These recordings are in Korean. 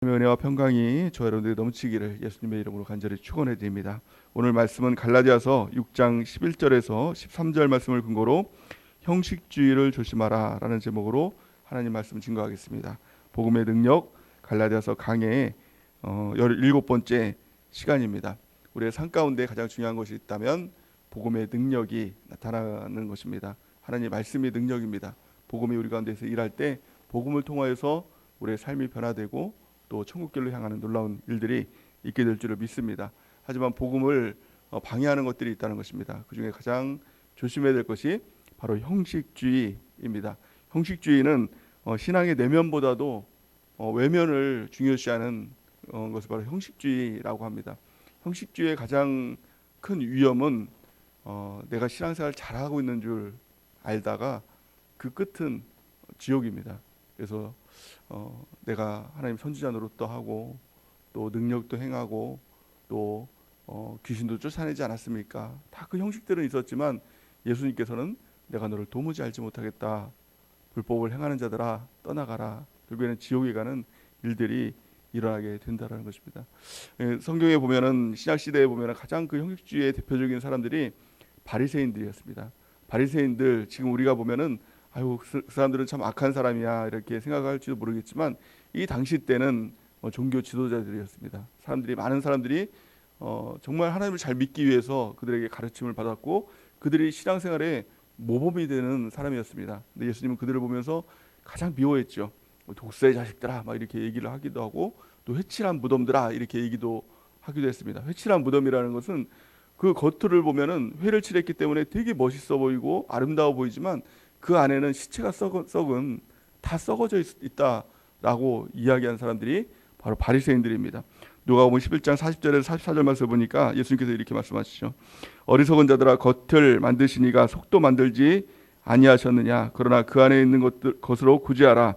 은혜와 평강이 저와 여러분들이 넘치기를 예수님의 이름으로 간절히 축원해 드립니다. 오늘 말씀은 갈라디아서 6장 11절에서 13절 말씀을 근거로 형식주의를 조심하라 라는 제목으로 하나님 말씀을 증거하겠습니다. 복음의 능력 갈라디아서 강해의 17번째 시간입니다. 우리의 삶 가운데 가장 중요한 것이 있다면 복음의 능력이 나타나는 것입니다. 하나님의 말씀이 능력입니다. 복음이 우리 가운데서 일할 때 복음을 통하여서 우리의 삶이 변화되고 또 천국길로 향하는 놀라운 일들이 있게 될 줄을 믿습니다. 하지만 복음을 방해하는 것들이 있다는 것입니다. 그 중에 가장 조심해야 될 것이 바로 형식주의입니다. 형식주의는 신앙의 내면보다도 외면을 중요시하는 것을 바로 형식주의라고 합니다. 형식주의의 가장 큰 위험은 내가 신앙생활을 잘하고 있는 줄 알다가 그 끝은 지옥입니다. 그래서 내가 하나님 선지자 노릇도 하고 또 능력도 행하고 또 귀신도 쫓아내지 않았습니까? 다 그 형식들은 있었지만 예수님께서는 내가 너를 도무지 알지 못하겠다. 불법을 행하는 자들아 떠나가라. 결국에는 지옥에 가는 일들이 일어나게 된다는 것입니다. 성경에 보면은 신약 시대에 보면은 가장 그 형식주의의 대표적인 사람들이 바리새인들이었습니다. 바리새인들 지금 우리가 보면은 아유 그 사람들은 참 악한 사람이야 이렇게 생각할지도 모르겠지만 이 당시 때는 종교 지도자들이었습니다. 많은 사람들이 정말 하나님을 잘 믿기 위해서 그들에게 가르침을 받았고 그들이 신앙생활에 모범이 되는 사람이었습니다. 근데 예수님은 그들을 보면서 가장 미워했죠. 독사의 자식들아 막 이렇게 얘기를 하기도 하고 또 회칠한 무덤들아 이렇게 얘기도 하기도 했습니다. 회칠한 무덤이라는 것은 그 겉을 보면은 회를 칠했기 때문에 되게 멋있어 보이고 아름다워 보이지만 그 안에는 시체가 썩은 다 썩어져 있다라고 이야기한 사람들이 바로 바리새인들입니다. 누가복음 11장 40절에서 44절 말씀을 보니까 예수님께서 이렇게 말씀하시죠. 어리석은 자들아 겉을 만드시니가 속도 만들지 아니하셨느냐. 그러나 그 안에 있는 것으로 구제하라.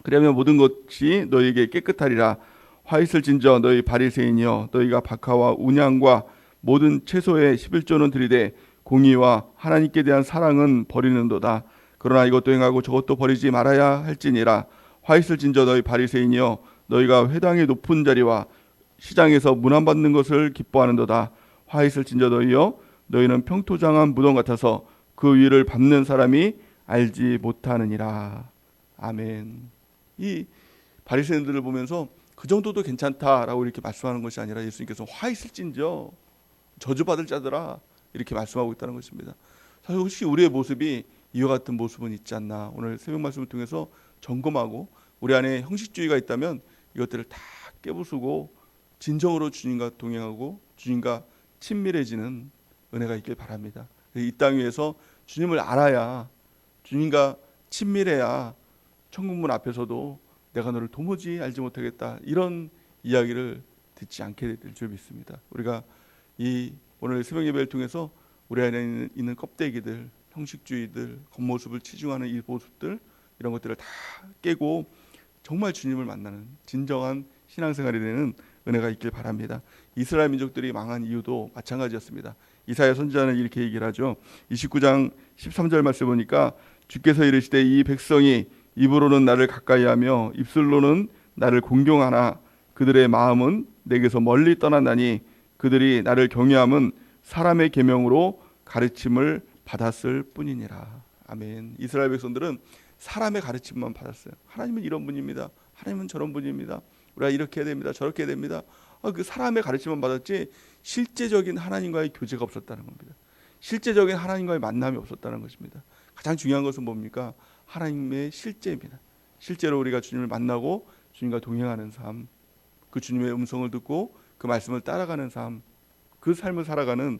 그러면 모든 것이 너희에게 깨끗하리라. 화 있을진저 너희 바리새인이여 너희가 박하와 운양과 모든 채소의 11조는 들이되 공의와 하나님께 대한 사랑은 버리는도다. 그러나 이것도 행하고 저것도 버리지 말아야 할지니라. 화 있을진저 너희 바리새인이여 너희가 회당의 높은 자리와 시장에서 문안받는 것을 기뻐하는도다. 화 있을진저 너희여 너희는 평토장한 무덤 같아서 그 위를 밟는 사람이 알지 못하느니라. 아멘. 이 바리새인들을 보면서 그 정도도 괜찮다라고 이렇게 말씀하는 것이 아니라 예수님께서 화 있을진저 저주받을 자들아 이렇게 말씀하고 있다는 것입니다. 혹시 우리의 모습이 이와 같은 모습은 있지 않나 오늘 새벽 말씀을 통해서 점검하고 우리 안에 형식주의가 있다면 이것들을 다 깨부수고 진정으로 주님과 동행하고 주님과 친밀해지는 은혜가 있길 바랍니다. 이 땅 위에서 주님을 알아야 주님과 친밀해야 천국문 앞에서도 내가 너를 도무지 알지 못하겠다 이런 이야기를 듣지 않게 될 줄 믿습니다. 우리가 이 오늘 새벽 예배를 통해서 우리 안에 있는 껍데기들, 형식주의들, 겉모습을 치중하는 이 모습들 이런 것들을 다 깨고 정말 주님을 만나는 진정한 신앙생활이 되는 은혜가 있길 바랍니다. 이스라엘 민족들이 망한 이유도 마찬가지였습니다. 이사야 선지자는 이렇게 얘기를 하죠. 29장 13절 말씀 보니까 주께서 이르시되 이 백성이 입으로는 나를 가까이하며 입술로는 나를 공경하나 그들의 마음은 내게서 멀리 떠났나니 그들이 나를 경외함은 사람의 계명으로 가르침을 받았을 뿐이니라. 아멘. 이스라엘 백성들은 사람의 가르침만 받았어요. 하나님은 이런 분입니다. 하나님은 저런 분입니다. 우리가 이렇게 해야 됩니다. 저렇게 해야 됩니다. 그 사람의 가르침만 받았지 실제적인 하나님과의 교제가 없었다는 겁니다. 실제적인 하나님과의 만남이 없었다는 것입니다. 가장 중요한 것은 뭡니까? 하나님의 실제입니다. 실제로 우리가 주님을 만나고 주님과 동행하는 삶, 그 주님의 음성을 듣고 그 말씀을 따라가는 삶, 그 삶을 살아가는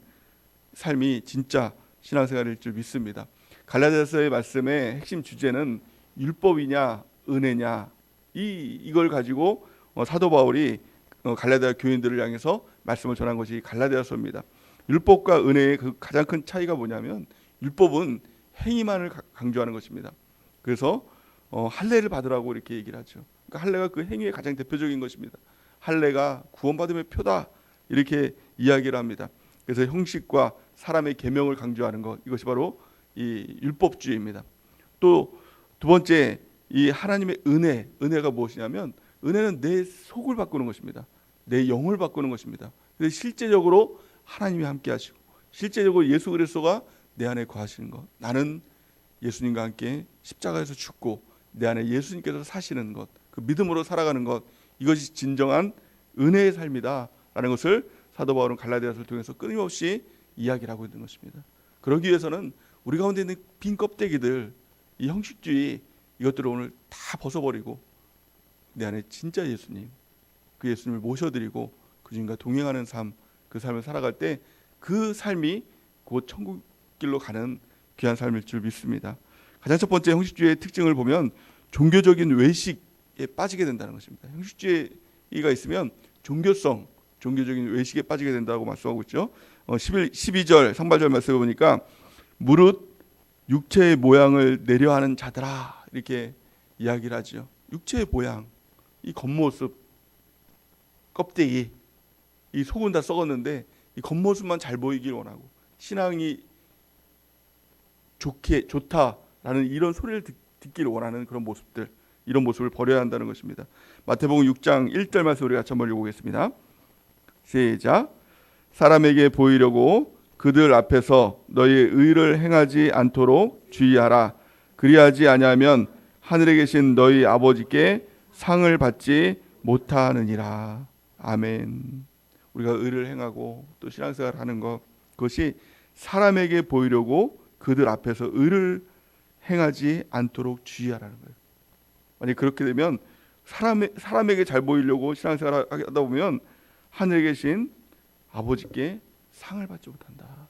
삶이 진짜 신앙생활일 줄 믿습니다. 갈라디아서의 말씀의 핵심 주제는 율법이냐 은혜냐 이걸 가지고 사도 바울이 갈라디아 교인들을 향해서 말씀을 전한 것이 갈라디아서입니다. 율법과 은혜의 그 가장 큰 차이가 뭐냐면 율법은 행위만을 강조하는 것입니다. 그래서 할례를 받으라고 이렇게 얘기를 하죠. 그러니까 할례가 그 행위의 가장 대표적인 것입니다. 할례가 구원받음의 표다 이렇게 이야기를 합니다. 그래서 형식과 사람의 계명을 강조하는 것 이것이 바로 이 율법주의입니다. 또 두 번째 이 하나님의 은혜가 무엇이냐면 은혜는 내 속을 바꾸는 것입니다. 내 영을 바꾸는 것입니다. 그래서 실제적으로 하나님이 함께 하시고 실제적으로 예수 그리스도가 내 안에 거하시는 것, 나는 예수님과 함께 십자가에서 죽고 내 안에 예수님께서 사시는 것, 그 믿음으로 살아가는 것, 이것이 진정한 은혜의 삶이다 라는 것을 사도 바울은 갈라디아서를 통해서 끊임없이 이야기를 하고 있는 것입니다. 그러기 위해서는 우리 가운데 있는 빈 껍데기들, 이 형식주의, 이것들을 오늘 다 벗어버리고 내 안에 진짜 예수님, 그 예수님을 모셔드리고 그 주님과 동행하는 삶, 그 삶을 살아갈 때 그 삶이 곧 천국 길로 가는 귀한 삶일 줄 믿습니다. 가장 첫 번째 형식주의의 특징을 보면 종교적인 외식에 빠지게 된다는 것입니다. 형식주의가 있으면 종교적인 외식에 빠지게 된다고 말씀하고 있죠. 12절 상반절 말씀을 보니까 무릇 육체의 모양을 내려하는 자들아, 이렇게 이야기를 하죠. 육체의 모양, 이 겉모습, 껍데기, 이 속은 다 썩었는데 이 겉모습만 잘 보이길 원하고 신앙이 좋다라는 이런 소리를 듣기를 원하는 그런 모습들, 이런 모습을 버려야 한다는 것입니다. 마태복음 6장 1절 말씀 우리가 같이 한번 읽어보겠습니다. 시작. 사람에게 보이려고 그들 앞에서 너희의 의를 행하지 않도록 주의하라. 그리하지 아니하면 하늘에 계신 너희 아버지께 상을 받지 못하느니라. 아멘. 우리가 의를 행하고 또 신앙생활을 하는 것, 그것이 사람에게 보이려고 그들 앞에서 의를 행하지 않도록 주의하라는 거예요. 만약 그렇게 되면 사람에게 잘 보이려고 신앙생활을 하다 보면 하늘에 계신 아버지께 상을 받지 못한다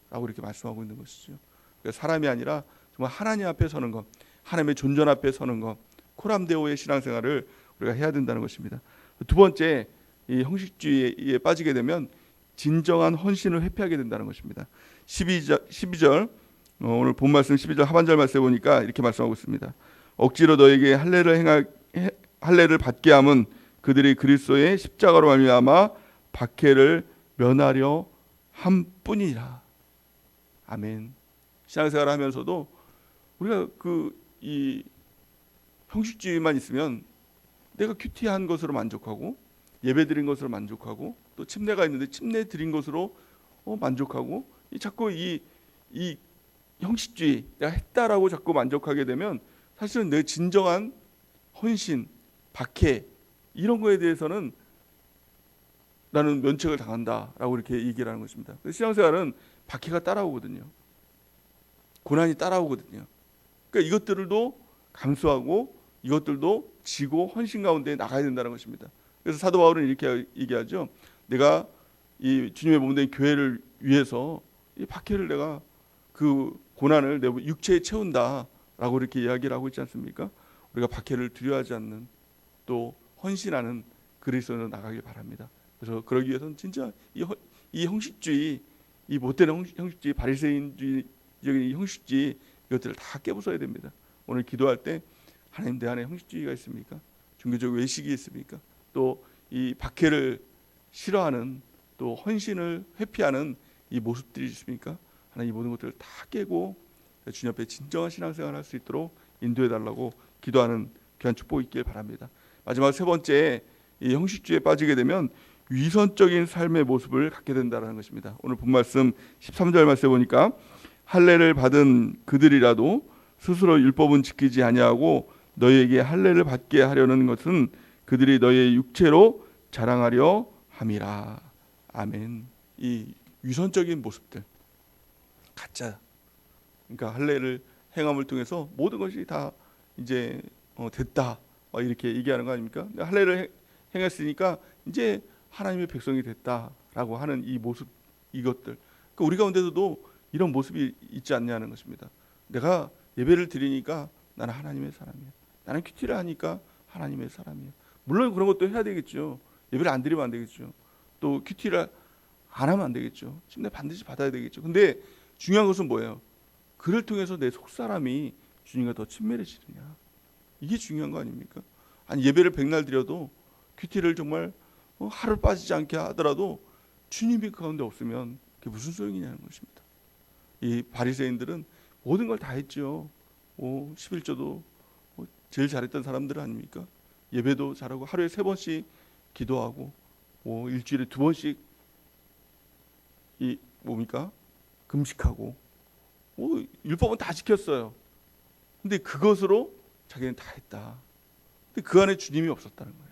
라고 이렇게 말씀하고 있는 것이죠. 그러니까 사람이 아니라 정말 하나님 앞에 서는 것, 하나님의 존전 앞에 서는 것, 코람데오의 신앙생활을 우리가 해야 된다는 것입니다. 두 번째, 이 형식주의에 빠지게 되면 진정한 헌신을 회피하게 된다는 것입니다. 12절 오늘 본 말씀 12절 하반절 말씀에 보니까 이렇게 말씀하고 있습니다. 억지로 너에게 할례를 받게 함은 그들이 그리스도의 십자가로 말미암아 박해를 면하려 함뿐이라. 아멘. 신앙생활을 하면서도 우리가 이 형식주의만 있으면 내가 큐티한 것으로 만족하고 예배 드린 것으로 만족하고 또 침례가 있는데 침례 드린 것으로 만족하고 자꾸 이 형식주의, 내가 했다라고 자꾸 만족하게 되면 사실은 내 진정한 헌신, 박해 이런 거에 대해서는 나는 면책을 당한다라고 이렇게 얘기를 하는 것입니다. 신앙생활은 박해가 따라오거든요. 고난이 따라오거든요. 그러니까 이것들도 감수하고 이것들도 지고 헌신 가운데 나가야 된다는 것입니다. 그래서 사도 바울은 이렇게 얘기하죠. 내가 이 주님의 몸된 교회를 위해서 이 박해를 내가 그 고난을 내 육체에 채운다라고 이렇게 이야기를 하고 있지 않습니까? 우리가 박해를 두려워하지 않는 또 헌신하는 그리스도로 나가길 바랍니다. 그래서 그러기 위해서는 진짜 이 형식주의, 이 못된 형식주의, 바리새인주의적인 이 형식주의 이것들을 다 깨부숴야 됩니다. 오늘 기도할 때 하나님 내 안에 형식주의가 있습니까? 종교적 외식이 있습니까? 또 이 박해를 싫어하는 또 헌신을 회피하는 이 모습들이 있습니까? 하나님 이 모든 것들을 다 깨고 주님 앞에 진정한 신앙생활을 할 수 있도록 인도해 달라고 기도하는 귀한 축복이 있길 바랍니다. 마지막 세 번째, 이 형식주의에 빠지게 되면 위선적인 삶의 모습을 갖게 된다는 것입니다. 오늘 본 말씀 13절 말씀에 보니까 할례를 받은 그들이라도 스스로 율법은 지키지 아니하고 너희에게 할례를 받게 하려는 것은 그들이 너희의 육체로 자랑하려 함이라. 아멘. 이 위선적인 모습들, 가짜, 그러니까 할례를 행함을 통해서 모든 것이 다 이제 됐다 이렇게 얘기하는 거 아닙니까? 할례를 행했으니까 이제 하나님의 백성이 됐다라고 하는 이 모습, 이것들. 그러니까 우리 가운데서도 이런 모습이 있지 않냐는 것입니다. 내가 예배를 드리니까 나는 하나님의 사람이야. 나는 큐티를 하니까 하나님의 사람이야. 물론 그런 것도 해야 되겠죠. 예배를 안 드리면 안 되겠죠. 또 큐티를 안 하면 안 되겠죠. 침례 반드시 받아야 되겠죠. 근데 중요한 것은 뭐예요? 그를 통해서 내 속사람이 주님과 더 친밀해지느냐. 이게 중요한 거 아닙니까? 아니 예배를 백날 드려도 큐티를 정말 하루 빠지지 않게 하더라도 주님이 그 가운데 없으면 그게 무슨 소용이냐는 것입니다. 이 바리새인들은 모든 걸 다 했죠. 11조도 제일 잘했던 사람들 아닙니까? 예배도 잘하고 하루에 3번씩 기도하고 뭐 일주일에 2번씩 이 뭡니까? 금식하고 뭐 율법은 다 지켰어요. 근데 그것으로 자기는 다 했다. 근데 그 안에 주님이 없었다는 거예요.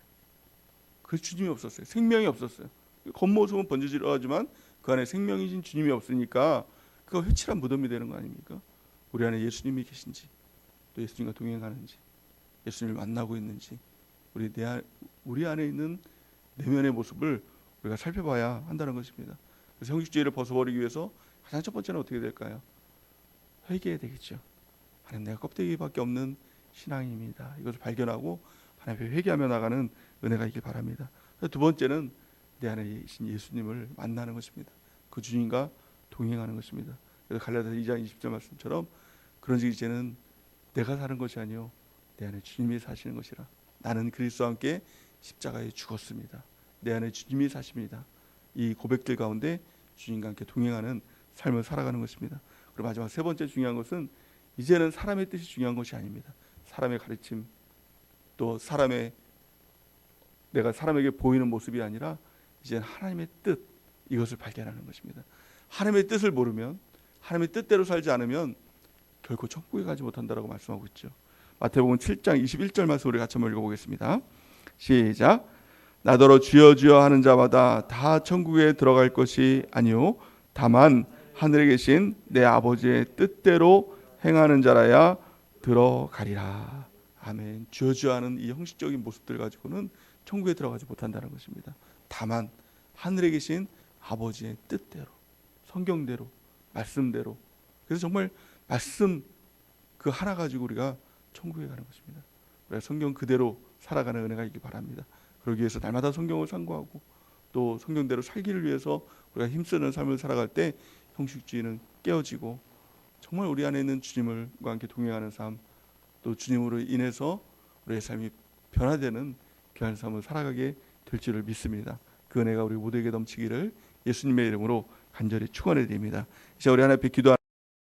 그 주님이 없었어요. 생명이 없었어요. 겉모습은 번지르르하지만 그 안에 생명이신 주님이 없으니까 그거 회칠한 무덤이 되는 거 아닙니까? 우리 안에 예수님이 계신지, 또 예수님과 동행하는지, 예수님을 만나고 있는지, 우리 안에 있는 내면의 모습을 우리가 살펴봐야 한다는 것입니다. 그래서 형식주의를 벗어버리기 위해서 가장 첫 번째는 어떻게 될까요? 회개해야 되겠죠. 하나님, 내가 껍데기밖에 없는 신앙입니다. 이것을 발견하고 하나님 앞에 회개하며 나가는 은혜가 있길 바랍니다. 두 번째는 내 안에 계신 예수님을 만나는 것입니다. 그 주님과 동행하는 것입니다. 그래서 갈라디아서 2장 20절 말씀처럼 그런즉 이제는 내가 사는 것이 아니요 내 안에 주님이 사시는 것이라. 나는 그리스도와 함께 십자가에 죽었습니다. 내 안에 주님이 사십니다. 이 고백들 가운데 주님과 함께 동행하는 삶을 살아가는 것입니다. 그리고 마지막 세 번째 중요한 것은 이제는 사람의 뜻이 중요한 것이 아닙니다. 사람의 가르침, 또 내가 사람에게 보이는 모습이 아니라 이제는 하나님의 뜻, 이것을 발견하는 것입니다. 하나님의 뜻을 모르면, 하나님의 뜻대로 살지 않으면 결코 천국에 가지 못한다라고 말씀하고 있죠. 마태복음 7장 21절 말씀 우리 같이 한번 읽어보겠습니다. 시작. 나더러 주여 주여 하는 자마다 다 천국에 들어갈 것이 아니요 다만 하늘에 계신 내 아버지의 뜻대로 행하는 자라야 들어가리라. 아멘. 주여 주여 하는 이 형식적인 모습들 가지고는 천국에 들어가지 못한다는 것입니다. 다만 하늘에 계신 아버지의 뜻대로, 성경대로, 말씀대로. 그래서 정말 말씀 그 하나 가지고 우리가 천국에 가는 것입니다. 우리가 성경 그대로 살아가는 은혜가 있기 바랍니다. 그러기 위해서 날마다 성경을 상고하고 또 성경대로 살기를 위해서 우리가 힘쓰는 삶을 살아갈 때 형식주의는 깨어지고 정말 우리 안에 있는 주님과 함께 동행하는 삶, 또 주님으로 인해서 우리의 삶이 변화되는 귀한 삶을 살아가게 될 줄을 믿습니다. 그 은혜가 우리 모두에게 넘치기를 예수님의 이름으로 간절히 축원해 드립니다. 이제 우리 하나님 앞에 기도